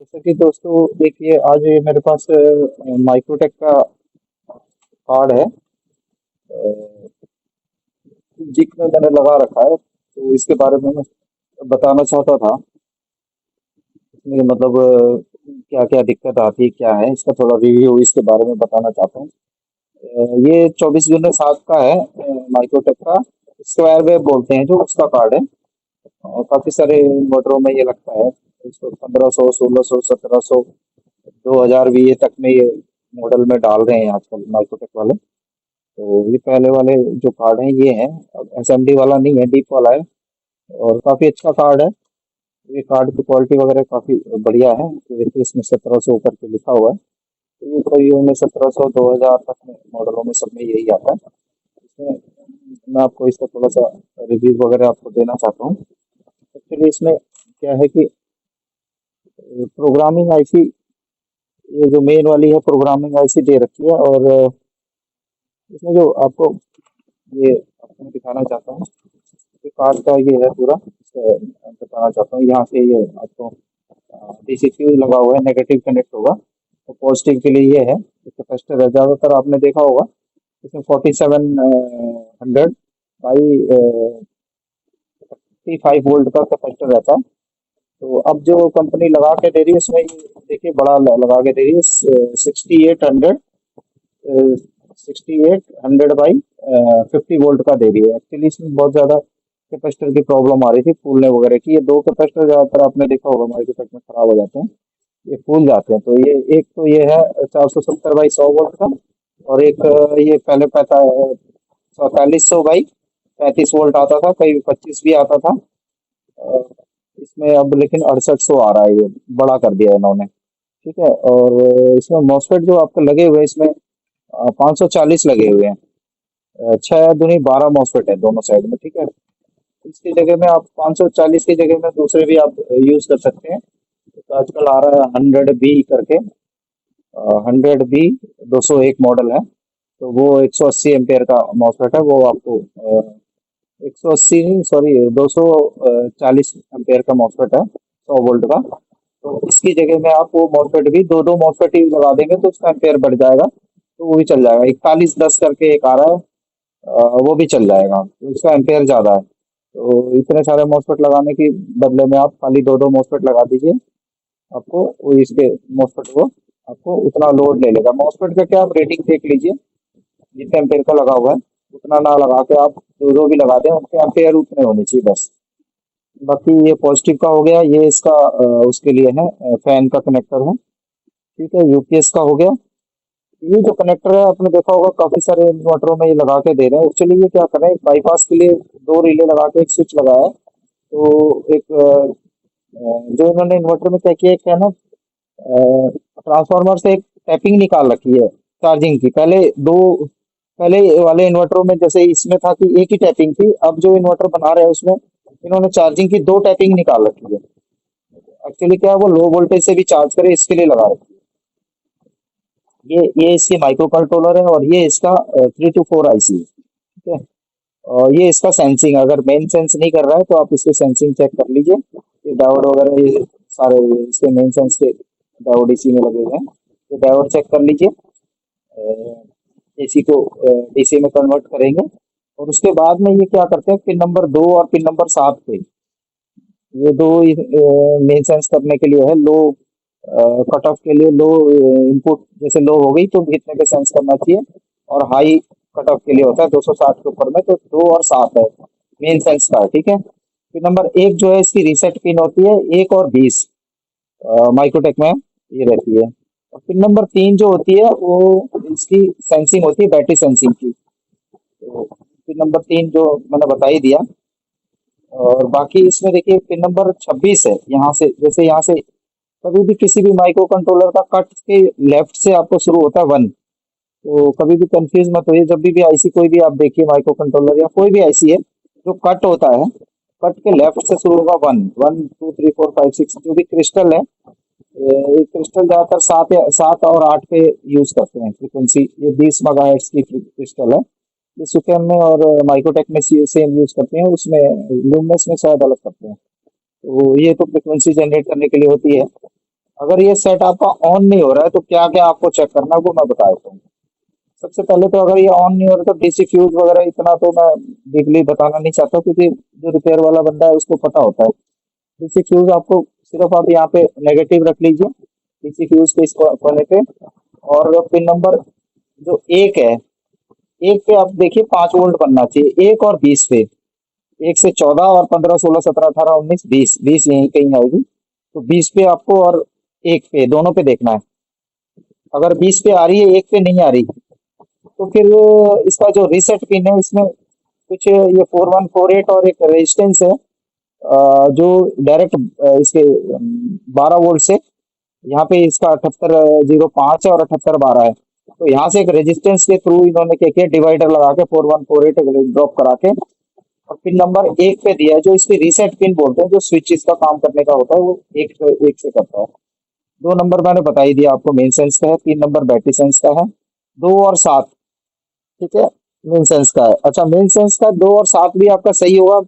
जैसे कि दोस्तों देखिए, आज ये मेरे पास माइक्रोटेक का कार्ड है। जिक में मैंने लगा रखा है, तो इसके बारे में मैं बताना चाहता था। इसमें मतलब क्या क्या दिक्कत आती है, क्या है इसका थोड़ा रिव्यू इसके बारे में बताना चाहता हूँ। ये 24/7 का है, माइक्रोटेक का स्क्वायर वेव बोलते हैं जो उसका कार्ड है। और काफी सारे इन्वर्टरों में ये लगता है। इसको 1500, 1600, 1700, 2000 भी ये तक में ये मॉडल में डाल रहे हैं आजकल माइक्रोटेक वाले। तो ये पहले वाले जो कार्ड हैं ये हैं, अब एसएमडी वाला नहीं है, डीप वाला है। और काफी अच्छा कार्ड है। ये कार्ड की क्वालिटी वगैरह काफी बढ़िया है। तो देखिए, इसमें 1700 करके लिखा हुआ है। तो ये कई में 1700, 2000 तक में मॉडलों में सब में यही आता है। इसमें मैं आपको इसका थोड़ा सा रिव्यू वगैरह आपको देना चाहता हूँ। एक्चुअली इसमें क्या है कि प्रोग्रामिंग आईसी, ये जो मेन वाली है प्रोग्रामिंग आईसी दे रखी है। और इसमें जो आपको ये आपको दिखाना चाहता हूँ, ये कार्ड का ये है पूरा। बताना चाहता हूँ यहाँ से ये आपको डीसी फ्यूज लगा हुआ है, नेगेटिव कनेक्ट होगा। तो पॉजिटिव के लिए ये है, कैपेसिटर है। ज़्यादातर आपने देखा होगा इसमें 4700 बाई 55 वोल्ट का कैपेसिटर रहता है। तो अब जो कंपनी लगा के दे रही है इसमें, ये देखिए बड़ा लगा के दे रही है, 6800, 6800 बाई 50 वोल्ट का दे रही है। एक्चुअली इसमें बहुत ज्यादा कैपेसिटर की प्रॉब्लम आ रही थी, फूलने वगैरह की। ये दो कैपेसिटर ज्यादातर आपने देखा होगा मार्केट में खराब हो जाते हैं, ये फूल जाते हैं। तो ये एक तो ये है 470/100 वोल्ट का। और एक ये पहले 4500/35 वोल्ट आता था, कहीं 25 भी आता था। अ, इसमें अब लेकिन 6800 आ रहा है, ये बड़ा कर दिया है इन्होंने। ठीक है। और इसमें मॉसफेट जो आपको लगे हुए हैं इसमें 540 लगे हुए हैं। 6 दूनी 12 मॉसफेट है दोनों साइड में। ठीक है। इसकी जगह में आप 540 की जगह में दूसरे भी आप यूज कर सकते हैं। तो आजकल आ रहा है 100B करके, 100B 201 मॉडल है। तो वो 180 एम्पेयर का मॉसफेट है। वो आपको 180 नहीं, सॉरी, 240 एम्पेयर का मॉसफेट है, 100 वोल्ट का। तो इसकी जगह में आप वो मॉसफेट भी दो दो मॉसफेट ही लगा देंगे तो उसका एम्पेयर बढ़ जाएगा। तो वो भी चल जाएगा। 4110 करके एक आ रहा है, वो भी चल जाएगा, तो इसका एम्पेयर ज्यादा है। तो इतने सारे मॉसफेट लगाने की बदले में आप खाली दो दो मॉसफेट लगा दीजिए। आपको वो इसके मॉसफेट को आपको उतना लोड ले लेगा। मॉसफेट का क्या, आप रेटिंग देख लीजिए, जितने एम्पेयर का लगा हुआ है उतना ना लगा के आप दो दो भी लगा दें, उनके एम्पेयर उतने होने चाहिए बस। बाकी ये पॉजिटिव का हो गया, ये इसका उसके लिए है, फैन का कनेक्टर है। ठीक है। यूपीएस का हो गया। ये जो कनेक्टर है आपने देखा होगा काफी सारे इन्वर्टरों में ये लगा के दे रहे हैं। एक्चुअली ये क्या कर रहे हैं, बाईपास के लिए दो रिले लगा के एक स्विच लगाया है। तो एक जो इन्होंने इन्वर्टर में क्या किया है, क्या है ना, ट्रांसफार्मर से एक टैपिंग निकाल रखी है चार्जिंग की। पहले वाले इन्वर्टरों में जैसे इसमें था कि एक ही टैपिंग थी, अब जो इन्वर्टर बना रहे हैं उसमें इन्होंने चार्जिंग की दो टैपिंग निकाल रखी है। एक्चुअली क्या है, वो लो वोल्टेज से भी चार्ज करे इसके लिए लगा रखी है। ये इसकी माइक्रो कंट्रोलर है, और ये इसका 3 to 4 आईसी है। ठीक है। और ये इसका सेंसिंग, अगर मेन सेंस नहीं कर रहा है तो आप इसके सेंसिंग चेक कर लीजिए। ये डायोड वगैरह ये सारे इसके मेन सेंस के डायोड इसी में लगे हुए हैं। तो डायोड चेक कर लीजिए। एसी को डीसी में कन्वर्ट करेंगे। और उसके बाद में ये क्या करते हैं, पिन नंबर 2 और पिन नंबर 7 पे, ये दो मेन सेंस करने के लिए है। लो कट ऑफ के लिए, लो इनपुट जैसे लो हो गई तो कितने पे सेंस करना चाहिए। और हाई कट ऑफ के लिए होता है 260 के ऊपर में, तो 2 और 7 है मेन सेंस का। ठीक है। पिन नंबर 1 जो है इसकी रीसेट पिन होती है, 1 और 20 माइक्रोटेक में ये रहती है। और पिन नंबर 3 जो होती है वो इसकी सेंसिंग होती है, बैटरी सेंसिंग की। तो पिन नंबर 3 जो मैंने बता ही दिया। और बाकी इसमें देखिए पिन नंबर 26 है, यहाँ से जैसे यहाँ से कभी भी किसी भी माइक्रो कंट्रोलर का कट के लेफ्ट से आपको शुरू होता है 1। तो कभी भी कंफ्यूज मत होइए, जब भी आईसी कोई भी आप देखिए माइक्रो कंट्रोलर या कोई भी आईसी है, जो कट होता है, कट के लेफ्ट से शुरू होगा 1, 1 2 3 4 5 6 जो भी क्रिस्टल है। ये क्रिस्टल ज्यादातर 7 और 8 पे यूज करते हैं फ्रीक्वेंसी। ये 20 मेगाहर्ट्ज की क्रिस्टल है। ये सुकेम में और माइक्रोटेक में सेम यूज करते हैं, उसमें लूमिनस में शायद अलग करते हैं। तो ये तो फ्रीक्वेंसी जनरेट करने के लिए होती है। अगर ये सेट आपका ऑन नहीं हो रहा है तो क्या क्या आपको चेक करना है वो मैं बता देता हूँ। सबसे पहले तो अगर ये ऑन नहीं हो रहा तो डीसी फ्यूज वगैरह इतना तो मैं डीपली बताना नहीं चाहता, क्योंकि जो रिपेयर वाला बंदा है उसको पता होता है। डीसी फ्यूज आपको सिर्फ आप यहाँ पे नेगेटिव रख लीजिए डीसी फ्यूज के इस कोने पे। और पिन नंबर जो एक है, एक पे आप देखिए 5 वोल्ट बनना चाहिए, एक और 20 पे। एक से 14 और 15 16 17 18 19 20, 20 यहीं कहीं आएगी। तो 20 पे आपको और एक पे दोनों पे देखना है। अगर 20 पे आ रही है एक पे नहीं आ रही तो फिर इसका जो रीसेट पिन है इसमें कुछ ये 4148 और एक रेजिस्टेंस है, जो डायरेक्ट इसके 12 वोल्ट से यहाँ पे इसका 7805 है और 7812 है। तो यहाँ से एक रेजिस्टेंस के थ्रू इन्होंने क्या किया, डिवाइडर लगा के 4148 ड्रॉप करा के और पिन नंबर एक पे दिया है, जो इसकी रीसेट पिन बोलते हैं, जो स्विच इसका काम करने का होता है वो एक से करता है। 2 नंबर मैंने बता ही दिया आपको मेन सेंस का है, 3 नंबर बैटरी सेंस का है, 2 और 7। ठीक है, मेन सेंस का है। अच्छा, मेन सेंस का 2 और 7 भी आपका सही होगा,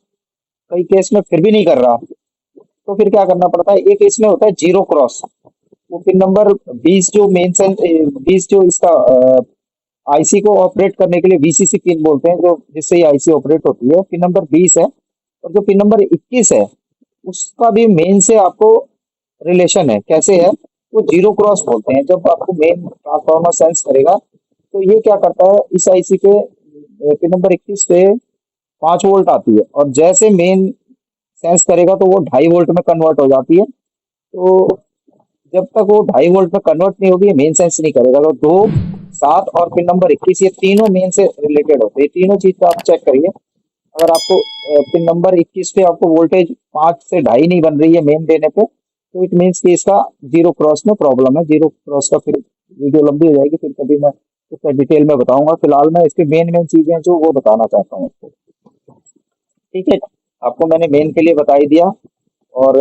कई केस में फिर भी नहीं कर रहा तो फिर क्या करना पड़ता है, एक इसमें होता है जीरो क्रॉस। वो पिन नंबर 20 जो मेन सेंस 20 जो इसका आईसी को ऑपरेट करने के लिए वीसीसी पिन बोलते हैं, जो जिससे ये आईसी ऑपरेट होती है, पिन नंबर 20 है। और जो पिन नंबर 21 है उसका भी मेन से आपको रिलेशन है, कैसे है, वो जीरो क्रॉस बोलते हैं। जब आपको मेन ट्रांसफार्मर सेंस करेगा तो ये क्या करता है, इस आईसी पे पिन नंबर 21 पे 5 वोल्ट आती है और जैसे मेन सेंस करेगा तो वो 2.5 वोल्ट में कन्वर्ट हो जाती है। तो जब तक वो 2.5 वोल्ट में कन्वर्ट नहीं होगी मेन सेंस नहीं करेगा। तो 2, 7 और पिन नंबर 21 ये तीनों मेन से रिलेटेड होते हैं, तीनों चीज का आप चेक करिए। अगर आपको पिन नंबर 21 पे आपको वोल्टेज 5 से 2.5 नहीं बन रही है मेन देने पे, तो इट मीन्स कि इसका जीरो क्रॉस में प्रॉब्लम है। जीरो क्रॉस का फिर वीडियो लंबी हो जाएगी, फिर कभी मैं उसका डिटेल में बताऊंगा। फिलहाल मैं इसके मेन मेन चीजें जो वो बताना चाहता हूँ आपको। ठीक है, आपको मैंने मेन के लिए बता ही दिया। और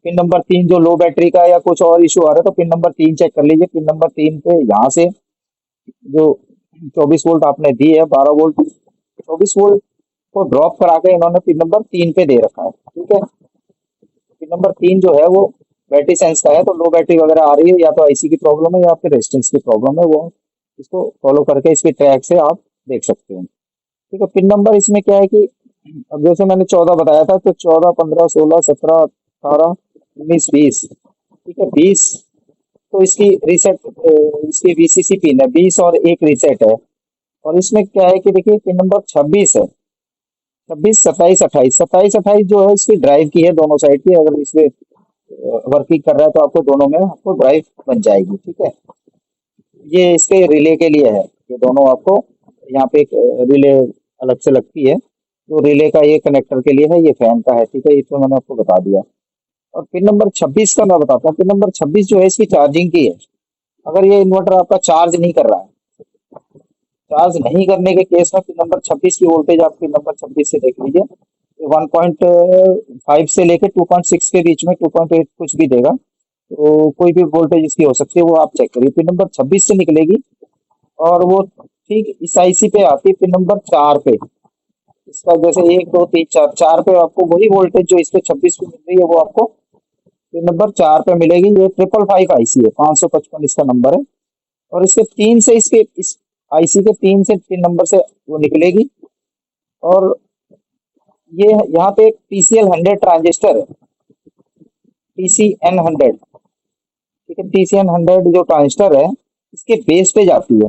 पिन नंबर 3 जो लो बैटरी का या कुछ और इशू आ रहा है तो पिन नंबर 3 चेक कर लीजिए। पिन नंबर 3 पे यहाँ से जो 24 वोल्ट आपने दी है, 12 वोल्ट, 24 वोल्ट को ड्रॉप करा के इन्होंने पिन नंबर 3 पे दे रखा है। ठीक है, पिन नंबर 3 जो है वो बैटरी सेंस का है, तो लो बैटरी वगैरह आ रही है या तो आईसी की प्रॉब्लम है या फिर रेजिस्टेंस की प्रॉब्लम है, वो इसको फॉलो करके इसके ट्रैक से आप देख सकते हैं। ठीक है, पिन नंबर इसमें क्या है कि अब जैसे मैंने 14 बताया था, तो 14 15 16 17 18 19 20। ठीक है, 20 तो इसकी रीसेट, इसकी वीसीसी पिन है 20 और एक रीसेट है। और इसमें क्या है कि देखिए पिन नंबर 26 है, 26 27 28, 27 28 जो है इसकी ड्राइव की है दोनों साइड की। अगर इसमें वर्किंग कर रहा है तो आपको दोनों में आपको ड्राइव बन जाएगी। ठीक है, ये इसके रिले के लिए है, ये दोनों आपको यहाँ पे एक रिले अलग से लगती है, जो रिले का ये कनेक्टर के लिए है, ये फैन का है। ठीक है, ये तो मैंने आपको बता दिया। और पिन नंबर 26 का मैं बताता हूँ। पिन नंबर 26 जो है इसकी चार्जिंग की है। अगर ये इन्वर्टर आपका चार्ज नहीं कर रहा है, चार्ज नहीं करने के केस में पिन नंबर 26 की वोल्टेज आप पिन नंबर 26 से देख लीजिए, 1.5 से लेके 2.6 के बीच में, 2.8 कुछ भी देगा। तो कोई भी वोल्टेज इसकी हो सकती है, वो आप चेक करिए। पिन नंबर 26 से निकलेगी और वो ठीक इस आईसी पे आती है पिन नंबर 4 पे। इसका जैसे 1 2 3 4, 4 पे आपको वही वोल्टेज जो इस पे 26 पे मिल रही है वो आपको पिन नंबर 4 पे मिलेगी। ये 555 आईसी है, 555 इसका नंबर है। और इसके 3 से, इसके इस आईसी के 3 से पिन नंबर से वो निकलेगी। और ये यहाँ पे एक TCL 100 ट्रांजिस्टर है, TCN 100। ठीक है, TCN 100 जो ट्रांजिस्टर है इसके बेस पे जाती है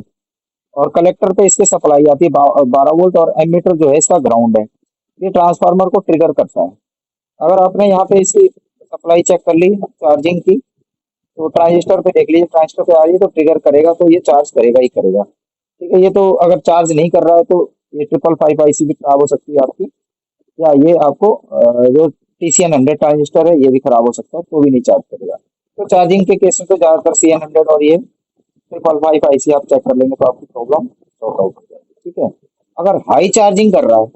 और कलेक्टर पे इसके सप्लाई आती है 12 वोल्ट, और एमीटर जो है इसका ग्राउंड है। ये ट्रांसफार्मर को ट्रिगर करता है। अगर आपने यहाँ पे इसकी सप्लाई चेक कर ली चार्जिंग की, तो ट्रांजिस्टर पे देख लीजिए, ट्रांजिस्टर पे आ रही है तो ट्रिगर करेगा, तो ये चार्ज करेगा ही करेगा। ठीक है, ये तो अगर चार्ज नहीं कर रहा है तो ये 555 आईसी भी खराब हो सकती है आपकी, या ये आपको जो TCN 100 ट्रांजिस्टर है ये भी खराब हो सकता है, तो भी नहीं चार्ज करेगा। तो चार्जिंग के केस में तो ज्यादातर CN 100 और ये 555 आईसी आप चेक कर लेंगे तो आपकी प्रॉब्लम सॉर्ट आउट हो जाएगी। ठीक है, अगर हाई चार्जिंग कर रहा है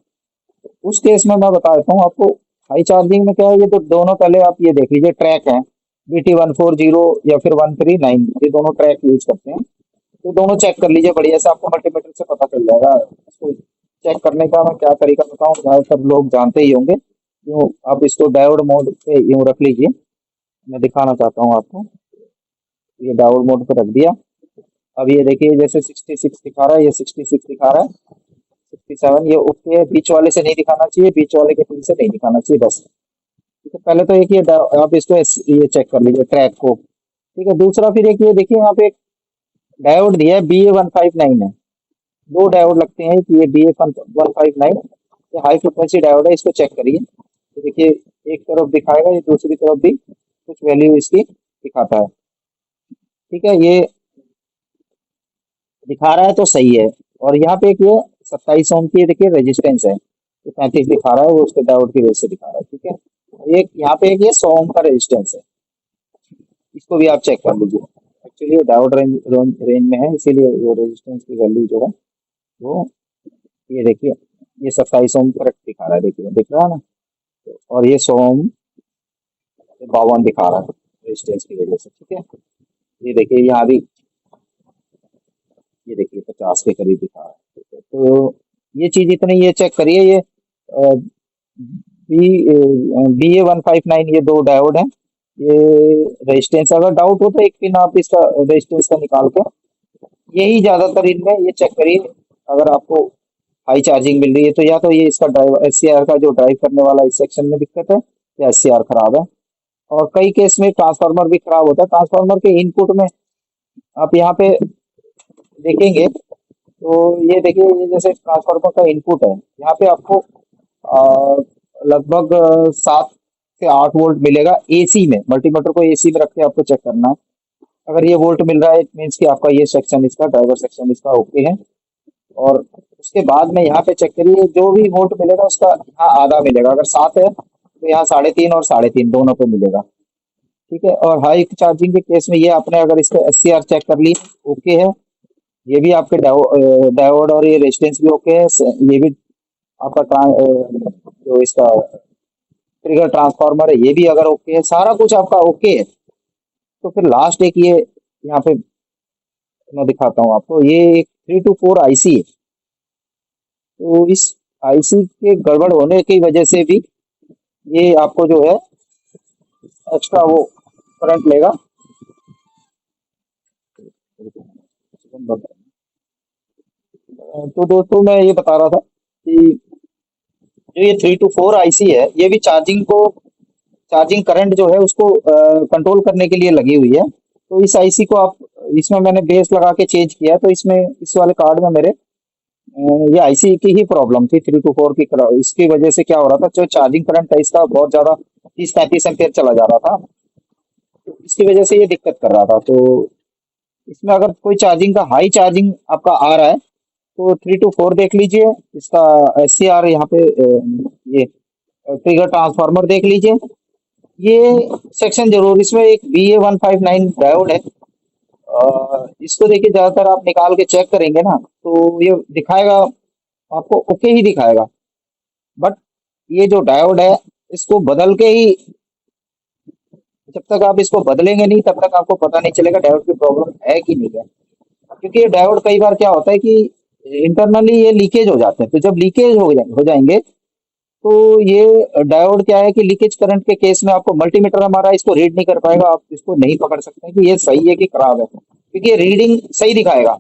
उस केस में मैं बता देता हूँ आपको। हाई चार्जिंग में क्या है, ये तो दोनों पहले आप ये देख लीजिए ट्रैक हैं, BT140 या फिर 139, ये दोनों ट्रैक यूज करते हैं। तो दोनों चेक कर लीजिए बढ़िया से, आपको मल्टीमीटर से पता चल जाएगा। इसको चेक करने का मैं क्या तरीका बताऊँ, ज्यादातर लोग जानते ही होंगे। यूँ आप इसको डायोड मोड पे यूँ रख लीजिए, मैं दिखाना चाहता हूँ आपको। ये डायोड मोड पर रख दिया। अब ये देखिए जैसे 66 दिखा रहा है, ये 66 दिखा रहा है, 67 ये ओके है। बीच वाले से नहीं दिखाना चाहिए, बीच वाले के पिन से नहीं दिखाना चाहिए बस। ठीक है, पहले तो एक ये आप इसको ये चेक कर लीजिए ट्रैक को। ठीक है, दूसरा फिर एक ये देखिए यहाँ पे एक डायोड दिया है, BA159 है। दो डायोड लगते हैं कि ये BA159, ये हाई फ्रिक्वेंसी डायोड है, इसको चेक करिए। तो देखिए एक तरफ दिखाएगा, ये दूसरी तरफ भी कुछ वैल्यू इसकी दिखाता है। ठीक है, ये दिखा रहा है तो सही है। और यहाँ पे एक ये 27 ओम की देखिए रेजिस्टेंस है, ये 35 दिखा रहा है, वो उसके डायोड की वजह से दिखा रहा है। ठीक है, एक यहाँ पे एक ये 100 ओम का रेजिस्टेंस है, इसको भी आप चेक कर लीजिए। एक्चुअली ये डायोड रेंज में है, इसीलिए वो रेजिस्टेंस की वैल्यू जो है वो ये देखिए, ये 27 ओम करेक्ट दिखा रहा है, देखिए दिख रहा है ना। और ये 100 ओम 52 दिखा रहा है रेजिस्टेंस की वजह से। ठीक है, ये देखिए यहाँ भी, ये देखिए 50 के करीब दिखा रहा है। ठीक है, तो ये चीज इतनी ये चेक करिए। ये BA159 ये दो डायोड है। ये रेजिस्टेंस अगर डाउट हो तो एक पिन आप इसका रेजिस्टेंस का निकाल के, यही ज्यादातर इनमें ये चेक करिए। अगर आपको हाई चार्जिंग मिल रही है तो या तो ये इसका ड्राइवर SCR का जो ड्राइव करने वाला इस सेक्शन में दिक्कत है, या SCR खराब है। और कई केस में ट्रांसफार्मर भी खराब होता है। ट्रांसफार्मर के इनपुट में आप यहाँ पे देखेंगे तो ये देखिए, ये जैसे ट्रांसफार्मर का इनपुट है, यहाँ पे आपको लगभग 7 से 8 वोल्ट मिलेगा एसी में। मल्टीमीटर को एसी में रख के आपको चेक करना है। अगर ये वोल्ट मिल रहा है इट मीन्स कि आपका ये सेक्शन इसका ड्राइवर सेक्शन इसका ओके है। और उसके बाद में यहाँ पे चेक करिए, जो भी वोल्ट मिलेगा उसका यहाँ आधा मिलेगा। अगर 7 है तो यहाँ 3.5 और 3.5 दोनों पे मिलेगा। ठीक है, और हाई चार्जिंग के केस में ये आपने अगर इसका SCR चेक कर ली ओके है, ये भी आपके डायोड और ये रेजिस्टेंस भी ओके है, ये भी आपका जो इसका ट्रिगर ट्रांसफार्मर है ये भी अगर ओके है, सारा कुछ आपका ओके है, तो फिर लास्ट एक ये यहाँ पे मैं दिखाता हूँ आपको। ये एक 324 IC है। तो इस IC के गड़बड़ होने की वजह से भी ये आपको जो है एक्स्ट्रा वो करंट लेगा। तो दोस्तों मैं ये बता रहा था कि जो ये 324 IC है, ये भी चार्जिंग करंट जो है उसको कंट्रोल करने के लिए लगी हुई है। तो इस IC को आप, इसमें मैंने बेस लगा के चेंज किया है, तो इसमें इस वाले कार्ड में मेरे ये IC की ही प्रॉब्लम थी 324 की। इसकी वजह से क्या हो रहा था, जो चार्जिंग करंट है इसका बहुत ज्यादा 30-35 एम्पियर चला जा रहा था, तो इसकी वजह से ये दिक्कत कर रहा था। तो इसमें अगर कोई चार्जिंग का हाई चार्जिंग आपका आ रहा है तो 324 देख लीजिए, इसका SCR यहाँ पे ये ट्रिगर ट्रांसफार्मर देख लीजिए। ये सेक्शन जरूर, इसमें एक BA159 डायोड है। इसको देखिए ज्यादातर आप निकाल के चेक करेंगे ना तो ये दिखाएगा आपको ओके ही दिखाएगा। बट ये जो डायोड है इसको बदल के ही, जब तक आप इसको बदलेंगे नहीं तब तक आपको पता नहीं चलेगा डायोड की प्रॉब्लम है कि नहीं है। क्योंकि ये डायोड कई बार क्या होता है कि इंटरनली ये लीकेज हो जाते हैं, तो जब लीकेज हो जाएंगे तो ये डायोड क्या है कि लीकेज करंट के केस में आपको मल्टीमीटर हमारा इसको रीड नहीं कर पाएगा। आप इसको नहीं पकड़ सकते कि ये सही है कि खराब है, क्योंकि ये रीडिंग सही दिखाएगा।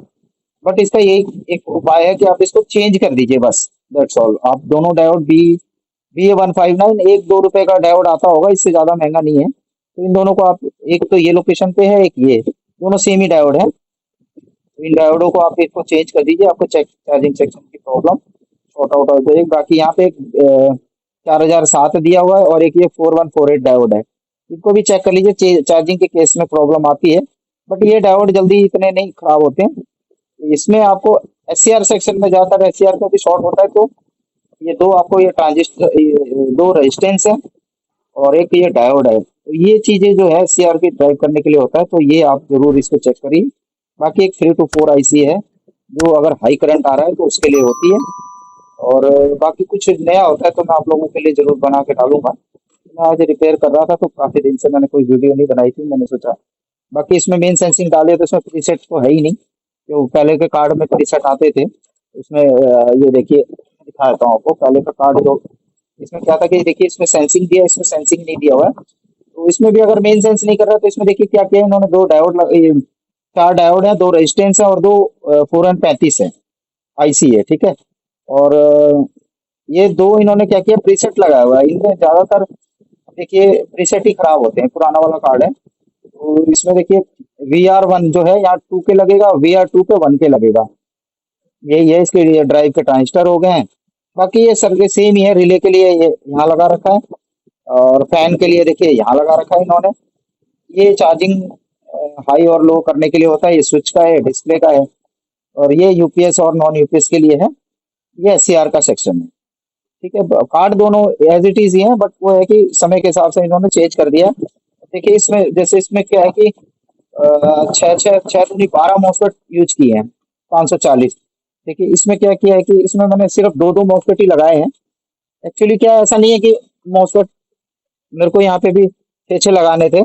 बट इसका यही एक उपाय है कि आप इसको चेंज कर दीजिए बस, दैट्स ऑल। आप दोनों डायोड BA159, 1-2 रुपए का डायोड आता होगा, इससे ज्यादा महंगा नहीं है। तो इन दोनों को आप, एक तो ये लोकेशन पे है, एक ये, दोनों सेम ही डायोड है। तो इन डायोडों को आप इसको चेंज कर दीजिए, आपको चार्जिंग सेक्शन की प्रॉब्लम शॉर्ट आउट हो जाएगी। बाकी यहाँ पे एक 4007 दिया हुआ है और एक ये 4148 डायोड है, इनको भी चेक कर लीजिए। चार्जिंग के केस में प्रॉब्लम आती है, बट ये डायोड जल्दी इतने नहीं खराब होते हैं। इसमें आपको SCR सेक्शन में ज्यादातर SCR का भी शॉर्ट होता है। तो ये दो आपको ये ट्रांजिस्टर, दो रेजिस्टेंस है और एक ये डायोड है, तो ये चीजें जो है SCR की ड्राइव करने के लिए होता है, तो ये आप जरूर इसको चेक करिए। बाकी एक 324 IC है जो अगर हाई करंट आ रहा है तो उसके लिए होती है। और बाकी कुछ नया होता है तो मैं आप लोगों के लिए जरूर बना के डालूंगा। मैं आज रिपेयर कर रहा था तो काफी दिन से मैंने कोई वीडियो नहीं बनाई थी, मैंने सोचा। बाकी इसमें मेन सेंसिंग डाले तो इसमें प्रीसेट तो है ही नहीं, जो पहले के कार्ड में प्रीसेट आते थे उसमें ये देखिए दिखा देता हूँ आपको। पहले का कार्ड जो, इसमें क्या था कि देखिए इसमें सेंसिंग दिया, इसमें सेंसिंग नहीं दिया हुआ है। तो इसमें भी अगर मेन सेंस नहीं कर रहा तो इसमें देखिए क्या किया है इन्होंने, दो डायोड, 4 डायोड है, 2 रेजिस्टेंस है और 2 4N35 है, आईसी है, ठीक है। और ये दो इन्होंने क्या किया, प्रीसेट लगाया हुआ है इनमें। ज्यादातर देखिए प्रीसेट ही खराब होते हैं, पुराना वाला कार्ड है। तो इसमें देखिए VR1 जो है यहाँ 2 के लगेगा, VR2 पे 1 के लगेगा। यही है इसके लिए, ड्राइव के ट्रांजिस्टर हो गए हैं। बाकी ये सर्किट सेम ही है, रिले के लिए ये यहाँ लगा रखा है, और फैन के लिए देखिए यहाँ लगा रखा है इन्होंने। ये चार्जिंग हाई और लो करने के लिए होता है, ये स्विच का है, डिस्प्ले का है। और ये यूपीएस और नॉन यूपीएस के लिए है। ये एससीआर का सेक्शन है, ठीक है। कार्ड दोनों एज इट इज ही है, बट वो है कि समय के हिसाब से इन्होंने चेंज कर दिया। देखिए इसमें जैसे इसमें क्या है कि छः छः छः दूनी 12 मॉसफेट यूज किए हैं, 540। देखिए इसमें क्या किया है कि इसमें मैंने सिर्फ दो दो मॉसफेट ही लगाए हैं। एक्चुअली क्या है, ऐसा नहीं है कि मॉसफेट मेरे को यहाँ पे भी छः छः लगाने थे।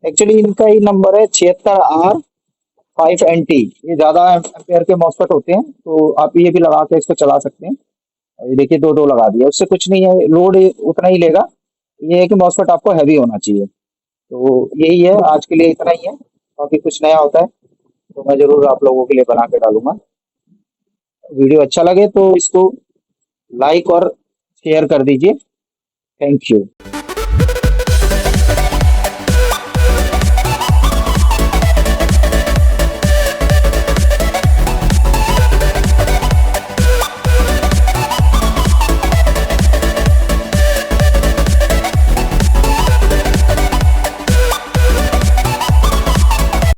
एक्चुअली इनका ही नंबर है 76R5NT। ये ज्यादा एम्पेयर के मॉसफेट होते हैं, तो आप ये भी लगा के इसको चला सकते हैं। और ये देखिए दो दो लगा दिया, उससे कुछ नहीं है, लोड उतना ही लेगा। ये है कि मॉसफेट आपको हैवी होना चाहिए। तो यही है, आज के लिए इतना ही है। बाकी कुछ नया होता है तो मैं जरूर आप लोगों के लिए बना के डालूंगा। वीडियो अच्छा लगे तो इसको लाइक और शेयर कर दीजिए। Thank you.